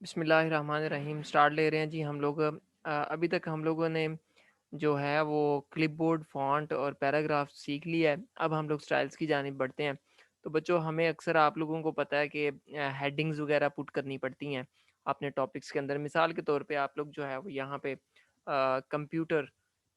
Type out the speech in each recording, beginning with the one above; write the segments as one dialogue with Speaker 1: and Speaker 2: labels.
Speaker 1: बिस्मिल्लाहिर्रहमानिर्रहीम स्टार्ट ले रहे हैं जी हम लोग। अभी तक हम लोगों ने जो है वो क्लिपबोर्ड फॉन्ट और पैराग्राफ सीख लिया है। अब हम लोग स्टाइल्स की जानिब बढ़ते हैं। तो बच्चों, हमें अक्सर आप लोगों को पता है कि हेडिंग्स वगैरह पुट करनी पड़ती हैं अपने टॉपिक्स के अंदर। मिसाल के तौर पे आप लोग जो है वो यहाँ पे कंप्यूटर,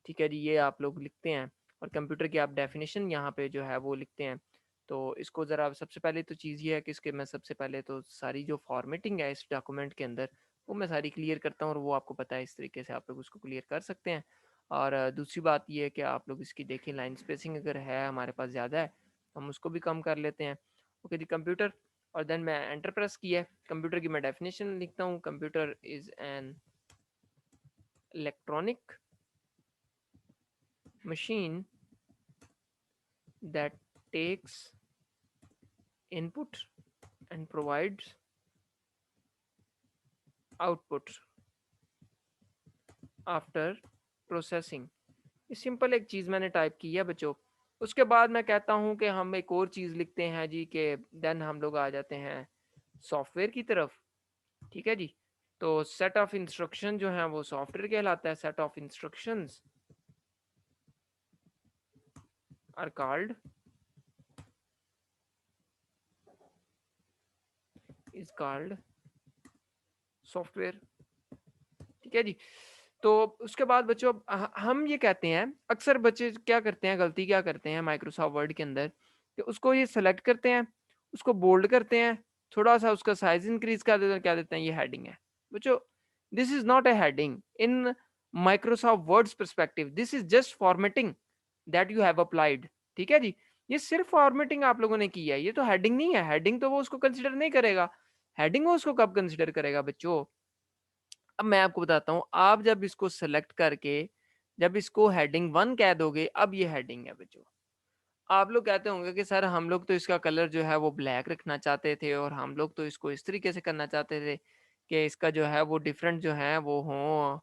Speaker 1: ठीक है जी, ये आप लोग लिखते हैं और कंप्यूटर की आप डेफिनेशन यहाँ पे जो है वो लिखते हैं। तो इसको ज़रा सबसे पहले तो चीज़ ये है कि इसके मैं सबसे पहले तो सारी जो फॉर्मेटिंग है इस डॉक्यूमेंट के अंदर वो मैं सारी क्लियर करता हूँ, और वो आपको पता है इस तरीके से आप लोग उसको क्लियर कर सकते हैं। और दूसरी बात ये है कि आप लोग इसकी देखें, लाइन स्पेसिंग अगर है हमारे पास ज़्यादा है तो हम उसको भी कम कर लेते हैं। ओके जी, कंप्यूटर, और देन मैं एंटर प्रेस किया है। कंप्यूटर की मैं डेफिनेशन लिखता हूँ। Computer is an electronic machine that takes input and provides output after processing। ये सिंपल एक चीज़ मैंने टाइप की है बच्चों। उसके बाद मैं कहता हूँ कि हम एक और चीज़ लिखते हैं जी, कि देन हम लोग आ जाते हैं सॉफ्टवेयर की तरफ। ठीक है जी, तो सेट ऑफ इंस्ट्रक्शन जो है वो सॉफ्टवेयर कहलाता है। Set of instructions are called is called software. ठीक है जी। तो उसके बाद बच्चों हम ये कहते हैं, अक्सर बच्चे क्या करते हैं, गलती क्या करते हैं माइक्रोसॉफ्ट वर्ड के अंदर, कि उसको ये सेलेक्ट करते हैं, उसको बोल्ड करते हैं, थोड़ा सा उसका साइज इंक्रीज कर देते हैं, क्या देते हैं, ये हेडिंग है। बच्चों, this is not a heading in Microsoft words perspective, this is just formatting that you have applied. ठीक है जी, ये सिर्फ फॉर्मेटिंग आप लोगों ने की है, ये तो हेडिंग नहीं है। हेडिंग तो वो उसको कंसिडर नहीं करेगा। हेडिंग वो उसको कब कंसिडर करेगा बच्चों? अब मैं आपको बताता हूँ, आप जब इसको सेलेक्ट करके जब इसको हेडिंग 1 कह दोगे, अब ये हेडिंग है बच्चों। आप लोग कहते होंगे कि सर हम लोग तो इसका कलर जो है वो ब्लैक रखना चाहते थे, और हम लोग तो इसको इस तरीके से करना चाहते थे कि इसका जो है वो डिफरेंट जो है वो हो,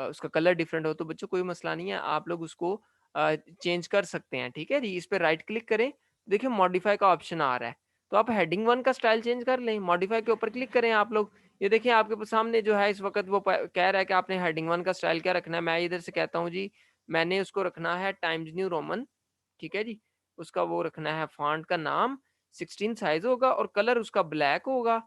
Speaker 1: उसका कलर डिफरेंट हो। तो बच्चों, कोई मसला नहीं है, आप लोग उसको चेंज कर सकते हैं। ठीक है जी, इस पर राइट क्लिक करें, देखिए मॉडिफाई का ऑप्शन आ रहा है, तो आप हेडिंग 1 का स्टाइल चेंज कर लें। मॉडिफाई के ऊपर क्लिक करें आप लोग। ये देखिए आपके सामने जो है इस वक्त वो कह रहा है कि आपने हेडिंग 1 का स्टाइल क्या रखना है। मैं इधर से कहता हूँ जी, मैंने उसको रखना है टाइम्स न्यू रोमन। ठीक है जी, उसका वो रखना है, फॉन्ट का नाम 16 साइज होगा और कलर उसका ब्लैक होगा।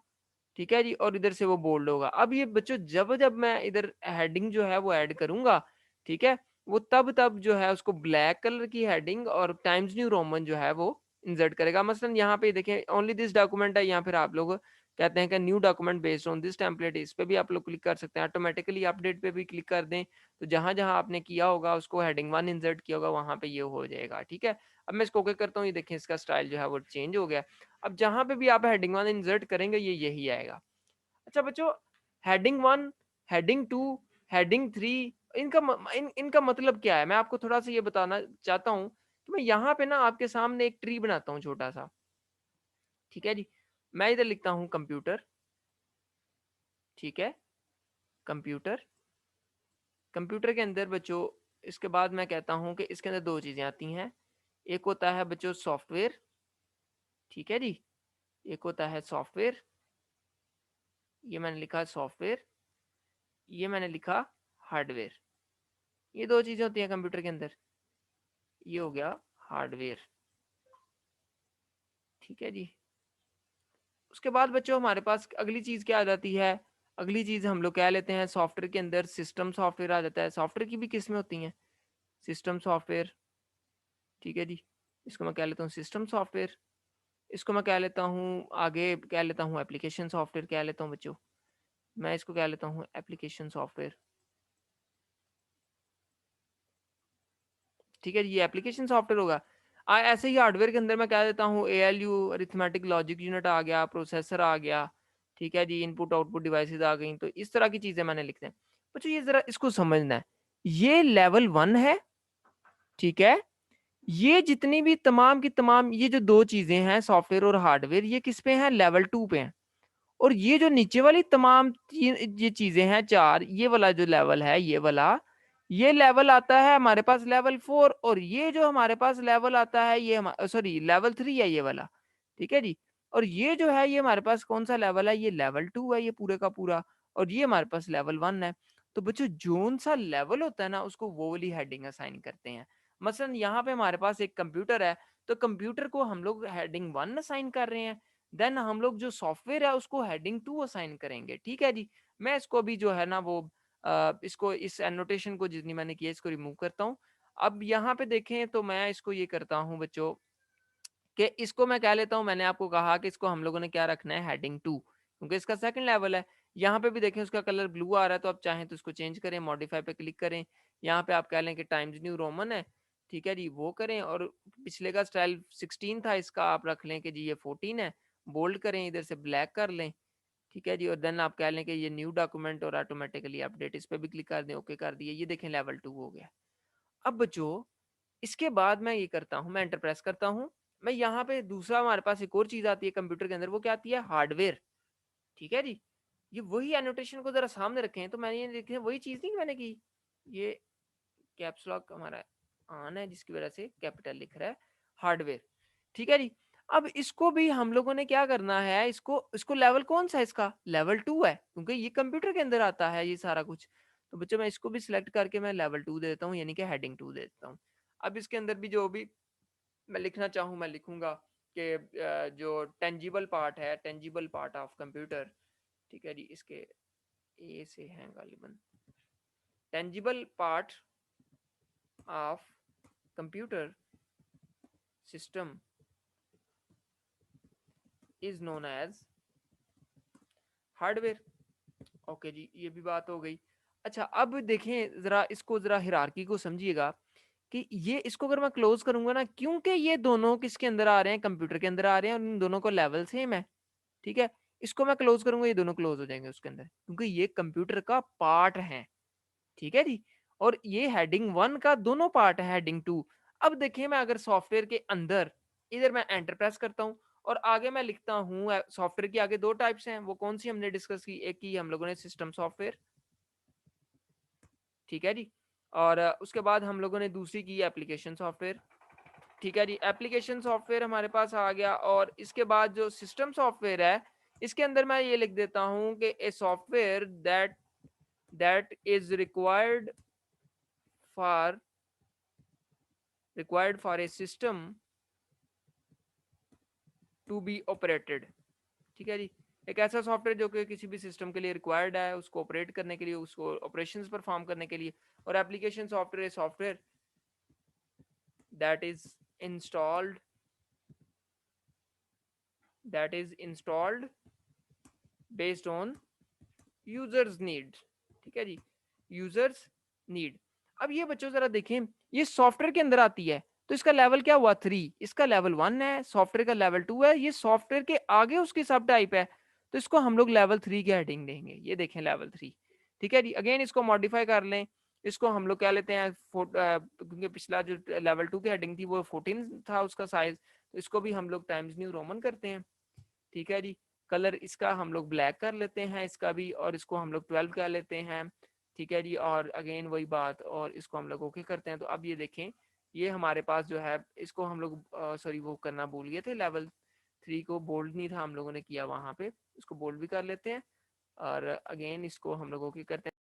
Speaker 1: ठीक है जी, और इधर से वो बोल्ड होगा। अब ये बच्चों, जब जब मैं इधर हेडिंग जो है वो ऐड करूंगा, ठीक है, वो तब तब जो है उसको ब्लैक कलर की हेडिंग और टाइम्स न्यू रोमन जो है वो इंसर्ट करेगा। मसलन यहाँ पे देखें, ओनली दिस डॉक्यूमेंट है, यहाँ फिर आप लोग कहते हैं कि new document based on this template, इस पे भी आप लोग क्लिक कर सकते हैं। ऑटोमेटिकली अपडेट पे भी क्लिक कर दें, तो जहां जहां आपने किया होगा उसको हेडिंग 1 इंसर्ट किया होगा, वहां पे ये हो जाएगा। ठीक है, अब मैं इसको ओके करता हूँ, ये देखें इसका स्टाइल जो है वो चेंज हो गया। अब जहां पे भी आप हेडिंग 1 इंसर्ट करेंगे, ये यही आएगा। अच्छा बच्चों, हेडिंग 1, हेडिंग 2, हेडिंग 3, इनका मतलब क्या है, मैं आपको थोड़ा सा ये बताना चाहता हूँ। तो मैं यहाँ पे ना आपके सामने एक ट्री बनाता हूँ छोटा सा। ठीक है जी, मैं इधर लिखता हूँ कंप्यूटर। ठीक है, कंप्यूटर, कंप्यूटर के अंदर बच्चों, इसके बाद मैं कहता हूँ कि इसके अंदर दो चीजें आती हैं। एक होता है बच्चों सॉफ्टवेयर। ठीक है जी, एक होता है सॉफ्टवेयर, ये मैंने लिखा सॉफ्टवेयर, ये मैंने लिखा हार्डवेयर। ये दो चीजें होती हैं कंप्यूटर के अंदर। ये हो गया हार्डवेयर। ठीक है जी, उसके बाद बच्चों हमारे पास अगली चीज क्या आ जाती है? अगली चीज हम लोग कह लेते हैं सॉफ्टवेयर के अंदर सिस्टम सॉफ्टवेयर आ जाता है। सॉफ्टवेयर की भी किस्में होती हैं, सिस्टम सॉफ्टवेयर। ठीक है जी, इसको मैं कह लेता हूँ सिस्टम सॉफ्टवेयर। इसको मैं कह लेता हूँ, आगे कह लेता हूँ एप्लीकेशन सॉफ्टवेयर कह लेता हूँ बच्चों। मैं इसको कह लेता हूँ एप्लीकेशन सॉफ्टवेयर। ठीक है जी, ये एप्लीकेशन सॉफ्टवेयर होगा। ऐसे ही हार्डवेयर के अंदर मैं कह देता हूँ ALU, अरिथमेटिक लॉजिक यूनिट आ गया, प्रोसेसर आ गया। ठीक है जी, इनपुट आउटपुट डिवाइसेस आ गई। तो इस तरह की चीजें मैंने लिखते हैं बच्चों, ये जरा इसको समझना है। ये लेवल 1 है। ठीक है, ये जितनी भी तमाम की तमाम ये जो दो चीजें हैं सॉफ्टवेयर और हार्डवेयर, ये किस पे हैं? लेवल 2 पे हैं। और ये जो नीचे वाली तमाम ये चीजें हैं चार, ये वाला जो लेवल है, ये वाला, ये लेवल आता है हमारे पास लेवल 4। और ये जो हमारे पास लेवल आता है, ये सॉरी लेवल 3 है ये वाला। ठीक है जी, और ये जो है ये हमारे पास कौन सा लेवल है, ये लेवल 2 है ये पूरे का पूरा, और ये हमारे पास लेवल 1 है। तो बच्चों जोन सा लेवल होता है ना उसको वो वाली हेडिंग असाइन करते हैं। मसलन यहाँ पे हमारे पास एक कंप्यूटर है, तो कंप्यूटर को हम लोग हेडिंग 1 असाइन कर रहे हैं, देन हम लोग जो सॉफ्टवेयर है उसको हेडिंग 2 असाइन करेंगे। ठीक है जी, मैं इसको भी जो है ना वो इसको इस एनोटेशन को जितनी मैंने की है इसको रिमूव करता हूँ। अब यहाँ पे देखें तो मैं इसको ये करता हूँ बच्चों कि इसको मैं कह लेता हूँ, मैंने आपको कहा कि इसको हम लोगों ने क्या रखना है, हेडिंग 2, क्योंकि इसका सेकंड लेवल है। यहाँ पे भी देखें उसका कलर ब्लू आ रहा है, तो आप चाहें तो इसको चेंज करें, मॉडिफाई पे क्लिक करें, यहाँ पे आप कह लें कि टाइम्स न्यू रोमन है, ठीक है जी, वो करें। और पिछले का स्टाइल 16 था, इसका आप रख लें कि जी ये 14 है, बोल्ड करें, इधर से ब्लैक कर लें, ठीक है जी, और देन आप कह लें कि ये न्यू डॉक्यूमेंट और ऑटोमेटिकली अपडेट, इस पे भी क्लिक कर दें, ओके कर दिए, ये देखें लेवल 2 हो गया। अब बच्चों इसके बाद मैं ये करता हूँ, मैं एंटर प्रेस करता हूँ, मैं यहाँ पे दूसरा हमारे पास एक और चीज आती है कंप्यूटर के अंदर, वो क्या आती है, हार्डवेयर। ठीक है जी, ये वही एनोटेशन को जरा सामने रखें, तो मैंने ये देखे वही चीज नहीं मैंने की, ये कैप्स लॉक हमारा ऑन है जिसकी वजह से कैपिटल लिख रहा है, हार्डवेयर। ठीक है जी, अब इसको भी हम लोगों ने क्या करना है, इसको इसको लेवल कौन सा है, इसका लेवल 2 है, क्योंकि ये कंप्यूटर के अंदर आता है ये सारा कुछ। तो बच्चों मैं इसको भी सिलेक्ट करके मैं लेवल 2 दे देता हूँ, यानी कि हेडिंग 2 दे देता हूँ। अब इसके अंदर भी जो भी मैं लिखना चाहूँ मैं लिखूंगा कि जो टेंजिबल पार्ट है, टेंजिबल पार्ट ऑफ कंप्यूटर, ठीक है जी, इसके ए से हैं गालिबन, tangible part of computer system is known as hardware. Okay जी, ये भी बात हो गई। अच्छा अब देखें जरा इसको, जरा हिरार्की को समझिएगा कि ये इसको अगर मैं क्लोज करूंगा ना, क्योंकि ये दोनों किसके अंदर आ रहे हैं, कंप्यूटर के अंदर आ रहे हैं, और इन दोनों को लेवल सेम है। ठीक है, इसको मैं क्लोज करूंगा, ये दोनों क्लोज हो जाएंगे उसके अंदर, क्योंकि ये कंप्यूटर का पार्ट है। ठीक है जी, और ये हेडिंग 1 का दोनों पार्ट है, हेडिंग 2। अब देखिए मैं अगर सॉफ्टवेयर के अंदर इधर मैं एंटर प्रेस करता हूँ और आगे मैं लिखता हूँ, सॉफ्टवेयर की आगे दो टाइप्स हैं, वो कौन सी हमने डिस्कस की, एक की हम लोगों ने सिस्टम सॉफ्टवेयर, ठीक है जी, और उसके बाद हम लोगों ने दूसरी की एप्लीकेशन सॉफ्टवेयर। ठीक है जी, एप्लीकेशन सॉफ्टवेयर हमारे पास आ गया, और इसके बाद जो सिस्टम सॉफ्टवेयर है इसके अंदर मैं ये लिख देता हूँ कि a software that is for required for a system to be operated. ठीक है जी, एक ऐसा सॉफ्टवेयर जो कि किसी भी सिस्टम के लिए रिक्वायर्ड है, उसको ऑपरेट करने के लिए, उसको ऑपरेशंस परफॉर्म करने के लिए। और application software that is installed that is installed based on users need. ठीक है जी, यूजर्स नीड। अब ये बच्चों जरा देखें, ये सॉफ्टवेयर के अंदर आती है, तो इसका लेवल क्या हुआ, 3, इसका लेवल 1 है, सॉफ्टवेयर का लेवल 2 है, ये सॉफ्टवेयर के आगे उसकी सब टाइप है, तो इसको हम लोग लेवल 3 की हेडिंग देंगे, ये देखें लेवल 3। ठीक है जी, अगेन इसको मॉडिफाई कर लें, इसको हम लोग क्या लेते हैं, क्योंकि पिछला जो लेवल 2 की हेडिंग थी वो 14 था उसका साइज, तो इसको भी हम लोग टाइम्स न्यू रोमन करते हैं। ठीक है जी, कलर इसका हम लोग ब्लैक कर लेते हैं इसका भी, और इसको हम लोग 12 कर लेते हैं। ठीक है जी, और अगेन वही बात, और इसको हम लोग ओके करते हैं। तो अब ये देखें, ये हमारे पास जो है, इसको हम लोग सॉरी वो करना भूल गए थे, लेवल 3 को बोल्ड नहीं था हम लोगों ने किया वहां पे, इसको बोल्ड भी कर लेते हैं, और अगेन इसको हम लोग ओके करते हैं।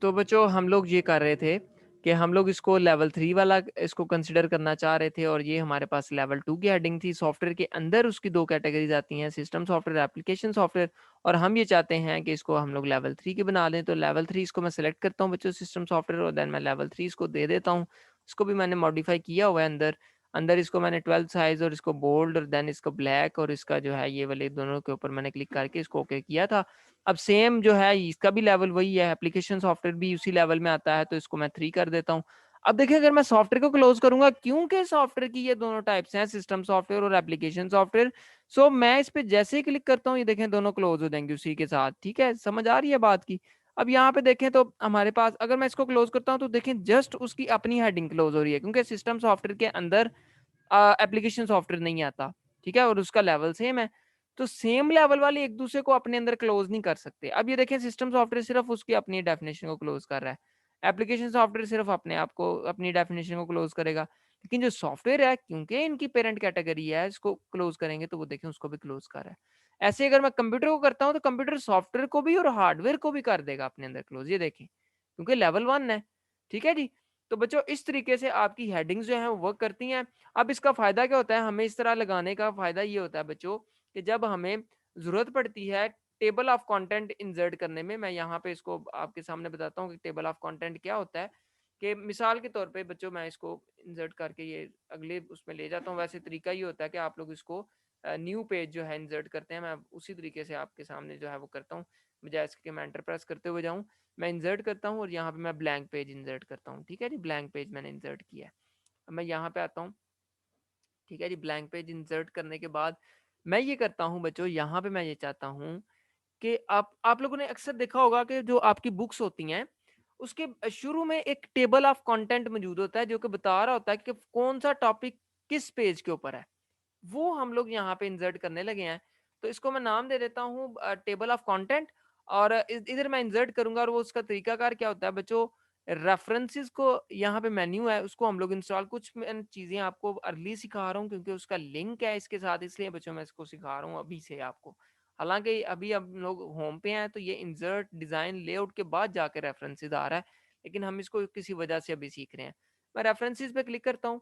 Speaker 1: तो बच्चों हम लोग ये कर रहे थे कि हम लोग इसको लेवल 3 वाला इसको कंसिडर करना चाह रहे थे, और ये हमारे पास लेवल 2 की हेडिंग थी। सॉफ्टवेयर के अंदर उसकी दो कैटेगरीज आती हैं, सिस्टम सॉफ्टवेयर, एप्लीकेशन सॉफ्टवेयर, और हम ये चाहते हैं कि इसको हम लोग लेवल 3 की बना दें। तो लेवल 3 इसको मैं सेलेक्ट करता हूँ बच्चों, सिस्टम सॉफ्टवेयर, और देन मैं लेवल 3 इसको दे देता हूँ। इसको भी मैंने मॉडिफाई किया हुआ है अंदर, अंदर इसको मैंने 12 साइज और इसको बोल्ड और देन इसको ब्लैक, और इसका जो है ये वाले दोनों के ऊपर मैंने क्लिक करके इसको ओके किया था। अब सेम जो है इसका भी लेवल वही है, एप्लीकेशन सॉफ्टवेयर भी उसी लेवल में आता है, तो इसको मैं 3 कर देता हूँ। अब देखिए अगर मैं सॉफ्टवेयर को क्लोज करूंगा, क्योंकि सॉफ्टवेयर की ये दोनों टाइप्स हैं, सिस्टम सॉफ्टवेयर और एप्लीकेशन सॉफ्टवेयर, सो मैं इस पे जैसे ही क्लिक करता हूँ, ये देखें दोनों क्लोज हो जाएंगे उसी के साथ। ठीक है, समझ आ रही है बात की। अब यहाँ पे देखें तो हमारे पास, अगर मैं इसको क्लोज करता हूँ तो देखें जस्ट उसकी अपनी हेडिंग क्लोज हो रही है, क्योंकि सिस्टम सॉफ्टवेयर के अंदर एप्लीकेशन सॉफ्टवेयर नहीं आता। ठीक है, और उसका लेवल सेम है। तो सेम लेवल वाले एक दूसरे को अपने अंदर क्लोज नहीं कर सकते। अब ये देखें सिस्टम सॉफ्टवेयर सिर्फ उसकी अपनी डेफिनेशन को क्लोज कर रहा है, एप्लीकेशन सॉफ्टवेयर सिर्फ अपने आप को अपनी डेफिनेशन को क्लोज करेगा। लेकिन जो सॉफ्टवेयर है क्योंकि इनकी पेरेंट कैटेगरी है, इसको क्लोज करेंगे तो वो देखें उसको भी क्लोज कर रहा है। ऐसे अगर मैं कंप्यूटर को करता हूँ तो कंप्यूटर सॉफ्टवेयर को भी और हार्डवेयर को भी कर देगा अपने अंदर क्लोज, ये देखें क्योंकि लेवल 1 है। ठीक है जी। तो बच्चों इस तरीके से आपकी हेडिंग्स जो है वो वर्क करती हैं। अब इसका फायदा क्या होता है, हमें इस तरह लगाने का फायदा ये होता है बच्चों कि जब हमें ज़रूरत पड़ती है टेबल ऑफ कंटेंट इंसर्ट करने में, मैं यहाँ पे इसको आपके सामने बताता हूँ कि टेबल ऑफ कंटेंट क्या होता है। कि मिसाल के तौर पे बच्चों मैं इसको इंसर्ट करके ये अगले उसमें ले जाता हूँ। वैसे तरीका ये होता है कि आप लोग इसको न्यू पेज जो है इंसर्ट करते हैं, मैं उसी तरीके से आपके सामने जो है वो करता हूँ। बजाय इसके मैं एंटर प्रेस करते हुए जाऊँ, मैं इंसर्ट करता हूँ और यहाँ पे मैं ब्लैंक पेज इंसर्ट करता हूँ। ठीक है जी, ब्लैंक पेज मैंने इंसर्ट किया है। अब मैं यहाँ पे आता हूँ। ठीक है जी, ब्लैंक पेज इंसर्ट करने के बाद मैं ये करता हूँ बच्चों, यहाँ पे मैं ये चाहता हूँ कि आप लोगों ने अक्सर देखा होगा कि जो आपकी बुक्स होती हैं उसके शुरू में एक टेबल ऑफ कंटेंट मौजूद होता है जो कि बता रहा होता है कि कौन सा टॉपिक किस पेज के ऊपर है। वो हम लोग यहाँ पे इंसर्ट करने लगे हैं। तो इसको मैं नाम दे देता हूँ टेबल ऑफ कंटेंट। और इधर मैं इंसर्ट करूंगा और वो उसका तरीकाकार क्या होता है बच्चों, रेफरेंसेस को यहाँ पे मेन्यू है उसको हम लोग इंस्टॉल, कुछ मैं चीजें आपको अर्ली सिखा रहा हूँ क्योंकि उसका लिंक है इसके साथ, इसलिए बच्चों मैं इसको सिखा रहा हूँ अभी से आपको। हालांकि अभी हम लोग होम पे हैं तो ये इंसर्ट डिजाइन लेआउट के बाद जाके रेफरेंसेस आ रहा है, लेकिन हम इसको किसी वजह से अभी सीख रहे हैं। मैं रेफरेंसेस पे क्लिक करता हूँ।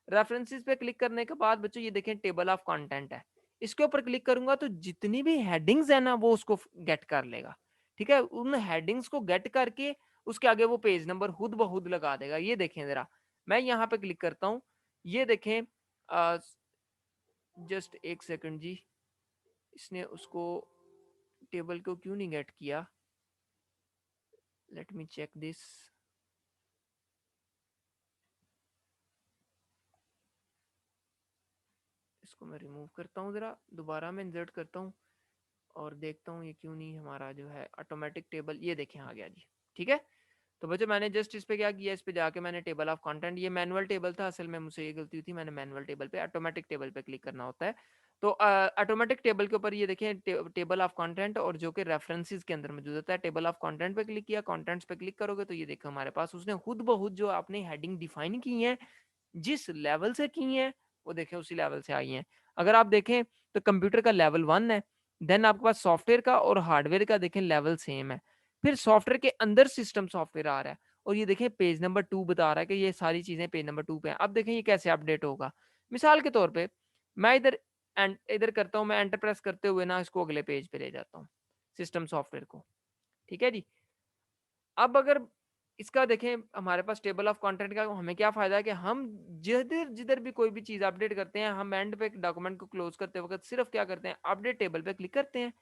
Speaker 1: रेफरेंसेस पे क्लिक करने के बाद बच्चों ये देखें टेबल ऑफ कंटेंट है। इसके ऊपर क्लिक करूंगा तो जितनी भी हेडिंग्स है ना वो उसको गेट कर लेगा। ठीक है, उन हेडिंग्स को गेट करके उसके आगे वो पेज नंबर खुद ब खुद लगा देगा। ये देखें जरा, मैं यहाँ पे क्लिक करता हूँ, ये देखें जस्ट एक सेकंड जी, इसने उसको टेबल को क्यों नहीं गेट किया, लेट मी चेक दिस। इसको मैं रिमूव करता हूँ, जरा दोबारा मैं इंसर्ट करता हूँ और देखता हूँ ये क्यों नहीं हमारा जो है ऑटोमेटिक टेबल, ये देखें आ गया जी। ठीक है, तो बच्चों मैंने जस्ट इस पे क्या किया, इस पे जाके मैंने टेबल ऑफ कंटेंट, ये मैनुअल टेबल था असल में, मुझसे ये गलती हुई थी, मैंने मैनुअल टेबल पे ऑटोमेटिक टेबल पे क्लिक करना होता है। तो ऑटोमेटिक टेबल के ऊपर ये देखें टेबल ऑफ कंटेंट और जो कि रेफरेंसेस के अंदर मौजूद होता है। टेबल ऑफ कंटेंट पे क्लिक किया, कंटेंट्स पे क्लिक करोगे तो ये देखो हमारे पास उसने खुद ब खुद जो आपने हेडिंग डिफाइन की है जिस लेवल से की हैं वो देखें उसी लेवल से आई हैं। अगर आप देखें तो कंप्यूटर का लेवल 1 है, देन आपके पास सॉफ्टवेयर का और हार्डवेयर का देखें लेवल सेम है। फिर सॉफ्टवेयर के अंदर सिस्टम सॉफ्टवेयर आ रहा है और ये देखें पेज नंबर 2 बता रहा है कि ये सारी चीजें पेज नंबर 2 पे हैं। अब देखें ये कैसे अपडेट होगा। मिसाल के तौर पे मैं इधर इधर करता हूँ, मैं एंटर प्रेस करते हुए ना इसको अगले पेज पे ले जाता हूँ, सिस्टम सॉफ्टवेयर को। ठीक है जी। अब अगर इसका देखें हमारे पास टेबल ऑफ कंटेंट का हमें क्या फायदा है कि हम जिधर जिधर भी कोई भी चीज अपडेट करते हैं, हम एंड पे डॉक्यूमेंट को क्लोज करते वक्त सिर्फ क्या करते हैं, अपडेट टेबल पे क्लिक करते हैं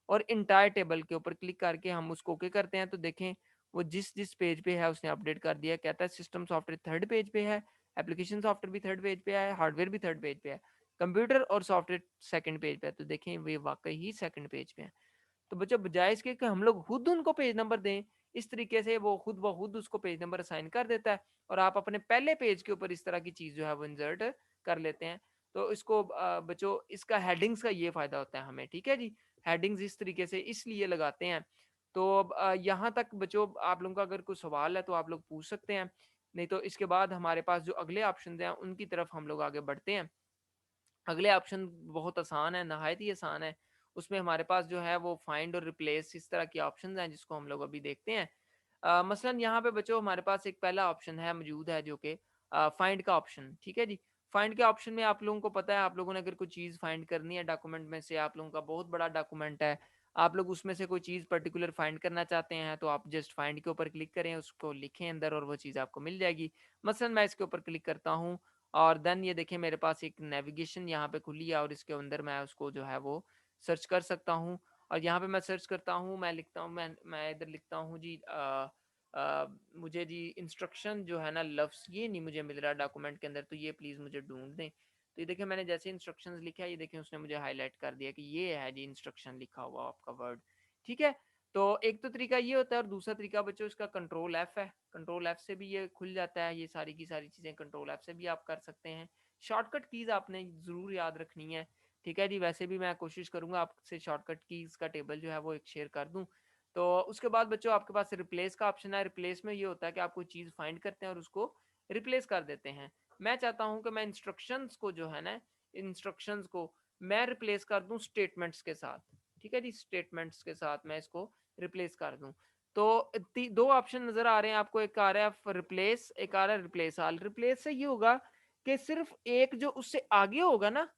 Speaker 1: और इंटायर टेबल के ऊपर क्लिक करके हम उसको ओके करते हैं। तो देखें वो जिस जिस पेज पे है उसने अपडेट कर दिया। कहता है सिस्टम सॉफ्टवेयर थर्ड पेज पे है, एप्लीकेशन सॉफ्टवेयर भी थर्ड पेज पे है, हार्डवेयर भी थर्ड पेज पे है, कंप्यूटर और सॉफ्टवेयर सेकंड पेज पे है। तो देखें वे वाकई ही सेकंड पेज पे है। तो बच्चों बजाय इसके कि हम लोग खुद उनको पेज नंबर दें, इस तरीके से वो खुद ब खुद उसको पेज नंबर असाइन कर देता है और आप अपने पहले पेज के ऊपर इस तरह की चीज जो है वो इंसर्ट कर लेते हैं। तो इसको बच्चों इसका हेडिंग्स का ये फायदा होता है हमें। ठीक है जी, हेडिंग्स इस तरीके से इसलिए लगाते हैं। तो यहाँ तक बच्चों आप लोगों का अगर कोई सवाल है तो आप लोग पूछ सकते हैं, नहीं तो इसके बाद हमारे पास जो अगले ऑप्शन हैं उनकी तरफ हम लोग आगे बढ़ते हैं। अगले ऑप्शन बहुत आसान है, नहायत ही आसान है। उसमें हमारे पास जो है वो फाइंड और रिप्लेस इस तरह की ऑप्शंस हैं जिसको हम लोग अभी देखते हैं। मसलन यहाँ पे बच्चों हमारे पास एक पहला ऑप्शन है मौजूद है जो कि फाइंड का ऑप्शन। ठीक है जी, फाइंड के ऑप्शन में आप लोगों को पता है, आप लोगों ने अगर कोई चीज़ फाइंड करनी है डॉक्यूमेंट में से, आप लोगों का बहुत बड़ा डॉक्यूमेंट है, आप लोग उसमें से कोई चीज़ पर्टिकुलर फाइंड करना चाहते हैं तो आप जस्ट फाइंड के ऊपर क्लिक करें, उसको लिखें अंदर और वो चीज़ आपको मिल जाएगी। मसलन मैं इसके ऊपर क्लिक करता हूँ और देन ये देखें मेरे पास एक नेविगेशन यहाँ पे खुली है और इसके अंदर मैं उसको जो है वो सर्च कर सकता हूँ। और यहाँ पे मैं सर्च करता हूँ, मैं लिखता हूँ, मैं इधर लिखता हूँ जी मुझे जी इंस्ट्रक्शन जो है ना लफ्स ये नहीं मुझे मिल रहा डॉक्यूमेंट के अंदर, तो ये प्लीज़ मुझे ढूंढ दें। तो ये देखिए मैंने जैसे इंस्ट्रक्शंस लिखा है, ये देखें उसने मुझे हाईलाइट कर दिया कि ये है जी इंस्ट्रक्शन लिखा हुआ आपका वर्ड। ठीक है, तो एक तो तरीका ये होता है और दूसरा तरीका बच्चों इसका कंट्रोल एफ है। कंट्रोल एफ से भी ये खुल जाता है, ये सारी की सारी चीज़ें कंट्रोल एफ से भी आप कर सकते हैं। शॉर्टकट कीज आपने ज़रूर याद रखनी है। ठीक है जी, वैसे भी मैं कोशिश करूँगा आपसे शॉर्टकट कीज़ का टेबल जो है वो एक शेयर कर दूँ। तो उसके बाद बच्चों आपके पास रिप्लेस का ऑप्शन है, रिप्लेस में ये होता है कि आप कोई चीज़ फाइंड करते हैं और उसको रिप्लेस कर देते हैं। मैं चाहता हूँ कि मैं इंस्ट्रक्शंस को जो है ना, इंस्ट्रक्शंस को मैं रिप्लेस कर दूँ स्टेटमेंट्स के साथ। ठीक है जी, स्टेटमेंट्स के साथ मैं इसको रिप्लेस कर दूँ। तो 2 ऑप्शन नज़र आ रहे हैं आपको, एक आ रहा है रिप्लेस, एक आ रहा है रिप्लेस ऑल। रिप्लेस से ये होगा कि सिर्फ़ एक जो उससे आगे होगा ना,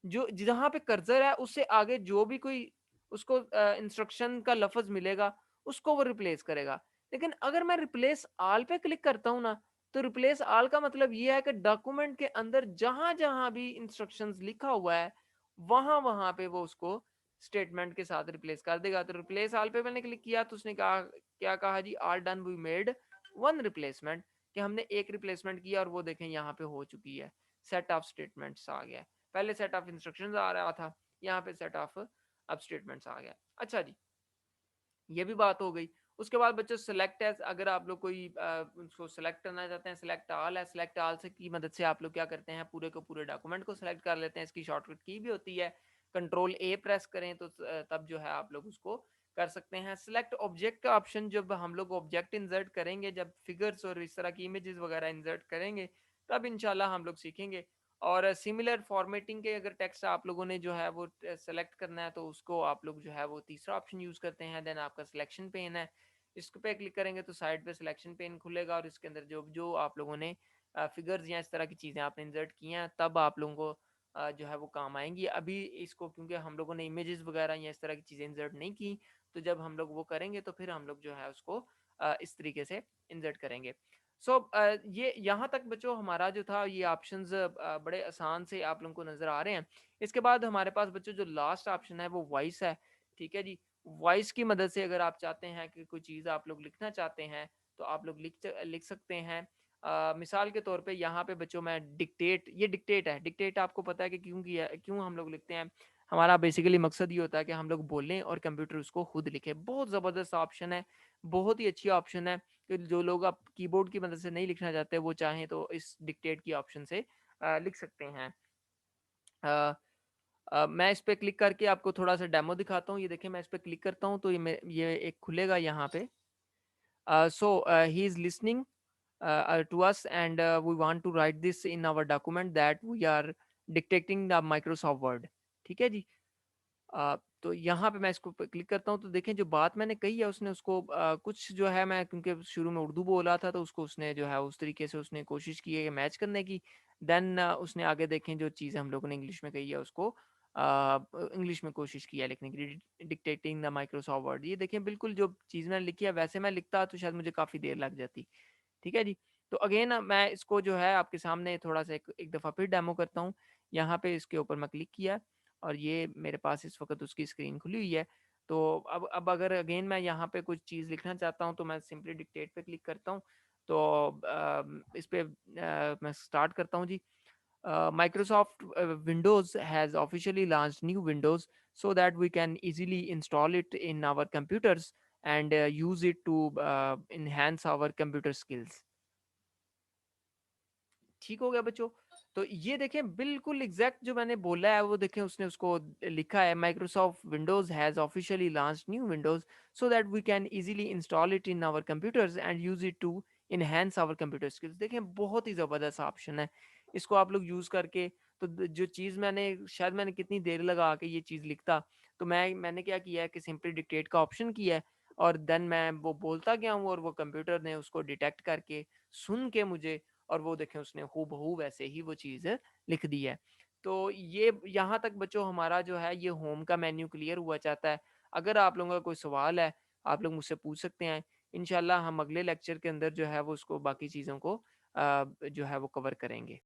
Speaker 1: जो जहाँ पे कर्सर है उससे आगे जो भी कोई उसको इंस्ट्रक्शन का लफ्ज मिलेगा उसको वो रिप्लेस करेगा। लेकिन अगर मैं रिप्लेस ऑल पे क्लिक करता हूँ ना, तो रिप्लेस ऑल का मतलब ये है कि डॉक्यूमेंट के अंदर जहां जहां भी इंस्ट्रक्शंस लिखा हुआ है वहां वहां पे वो उसको स्टेटमेंट के साथ रिप्लेस कर देगा। तो रिप्लेस ऑल पे मैंने क्लिक किया तो उसने कहा, क्या कहा जी, all done we made one replacement, कि हमने एक रिप्लेसमेंट किया और वो देखें यहाँ पे हो चुकी है, सेट ऑफ स्टेटमेंट्स आ गया। पहले सेट ऑफ इंस्ट्रक्शंस आ रहा था, यहाँ पे सेट ऑफ अब स्टेटमेंट्स आ गया। अच्छा जी, ये भी बात हो गई। उसके बाद बच्चों सेलेक्ट है, अगर आप लोग कोई उसको सेलेक्ट करना चाहते हैं, सेलेक्ट ऑल है, सेलेक्ट ऑल से की मदद से आप लोग क्या करते हैं, पूरे को पूरे डॉक्यूमेंट को सेलेक्ट कर लेते हैं। इसकी शॉर्टकट की भी होती है, कंट्रोल ए प्रेस करें तो तब जो है आप लोग उसको कर सकते हैं। सिलेक्ट ऑब्जेक्ट का ऑप्शन, जब हम लोग ऑब्जेक्ट इंसर्ट करेंगे, जब फिगर्स और इस तरह की इमेजेस वगैरह इंसर्ट करेंगे, तब इंशाल्लाह हम लोग सीखेंगे। और सिमिलर फॉर्मेटिंग के अगर टेक्स्ट आप लोगों ने जो है वो सेलेक्ट करना है, तो उसको आप लोग जो है वो तीसरा ऑप्शन यूज करते हैं। देन आपका सिलेक्शन पेन है, इस पे क्लिक करेंगे तो साइड पे सिलेक्शन पेन खुलेगा और इसके अंदर जो जो आप लोगों ने फिगर्स या इस तरह की चीज़ें आपने इंसर्ट की हैं, तब आप लोगों को जो है वो काम आएंगी। अभी इसको क्योंकि हम लोगों ने इमेजेस वगैरह या इस तरह की चीज़ें इंसर्ट नहीं की, तो जब हम लोग वो करेंगे तो फिर हम लोग जो है उसको इस तरीके से इंसर्ट करेंगे। सो ये यहाँ तक बच्चों हमारा जो था ये ऑप्शंस बड़े आसान से आप लोगों को नज़र आ रहे हैं। इसके बाद हमारे पास बच्चों जो लास्ट ऑप्शन है वो वॉइस है। ठीक है जी, वॉइस की मदद से अगर आप चाहते हैं कि कोई चीज़ आप लोग लिखना चाहते हैं, तो आप लोग लिख सकते हैं। मिसाल के तौर पे यहाँ पे बच्चों मैं डिक्टेट, ये डिक्टेट है। डिक्टेट आपको पता है कि क्यों किया, क्यों हम लोग लिखते हैं। हमारा बेसिकली मकसद ये होता है कि हम लोग बोलें और कंप्यूटर उसको खुद लिखे। बहुत ज़बरदस्त ऑप्शन है, बहुत ही अच्छी ऑप्शन है कि जो लोग आप कीबोर्ड की मदद से नहीं लिखना चाहते, वो चाहें तो इस डिक्टेट की ऑप्शन से लिख सकते हैं। अ, मैं इस पे क्लिक करके आपको थोड़ा सा डेमो दिखाता हूँ। ये देखिए, मैं इस पे क्लिक करता हूँ तो ये एक खुलेगा यहाँ पे। So he is listening to us, and we want to write this in our document that we are dictating the Microsoft Word. ठीक है जी। तो यहाँ पे मैं इसको क्लिक करता हूँ तो देखें जो बात मैंने कही है उसने उसको कुछ जो है, मैं क्योंकि शुरू में उर्दू बोला था तो उसको उसने जो है उस तरीके से उसने कोशिश की है मैच करने की। देन उसने आगे देखें जो चीज़ हम लोगों ने इंग्लिश में कही है उसको इंग्लिश में कोशिश की है लिखने की, डिक्टेटिंग द माइक्रोसॉफ्ट वर्ड। ये देखें बिल्कुल जो चीज़ मैंने लिखी है वैसे मैं लिखता तो शायद मुझे काफ़ी देर लग जाती। ठीक है जी। तो अगेन मैं इसको जो है आपके सामने थोड़ा सा एक दफ़ा फिर डेमो करता हूँ। यहाँ पे इसके ऊपर मैं क्लिक किया और ये मेरे पास इस वक़्त उसकी स्क्रीन खुली हुई है। तो अब अगर अगेन मैं यहाँ पे कुछ चीज़ लिखना चाहता हूँ तो मैं सिंपली डिक्टेट पे क्लिक करता हूँ। तो इस पे मैं स्टार्ट करता हूँ जी। Microsoft Windows has officially launched new Windows so that we can easily install it in our computers and use it to enhance our computer skills. ठीक हो गया बच्चों। तो ये देखें बिल्कुल एग्जैक्ट जो मैंने बोला है वो देखें उसने उसको लिखा है, Microsoft Windows has officially launched new Windows so that we can easily install it in our computers and use it to enhance our computer skills. देखें बहुत ही ज़बरदस्त ऑप्शन है, इसको आप लोग यूज़ करके तो जो चीज़ मैंने शायद मैंने कितनी देर लगा के ये चीज़ लिखता, तो मैंने क्या किया है कि सिंपली डिक्टेट का ऑप्शन किया है और देन मैं वो बोलता गया हूँ और वो कंप्यूटर ने उसको डिटेक्ट करके सुन के मुझे, और वो देखें उसने हूबहू वैसे ही वो चीज़ लिख दी है। तो ये यहाँ तक बच्चों हमारा जो है ये होम का मेन्यू क्लियर हुआ चाहता है। अगर आप लोगों का कोई सवाल है, आप लोग मुझसे पूछ सकते हैं। इंशाल्लाह हम अगले लेक्चर के अंदर जो है वो उसको बाकी चीज़ों को जो है वो कवर करेंगे।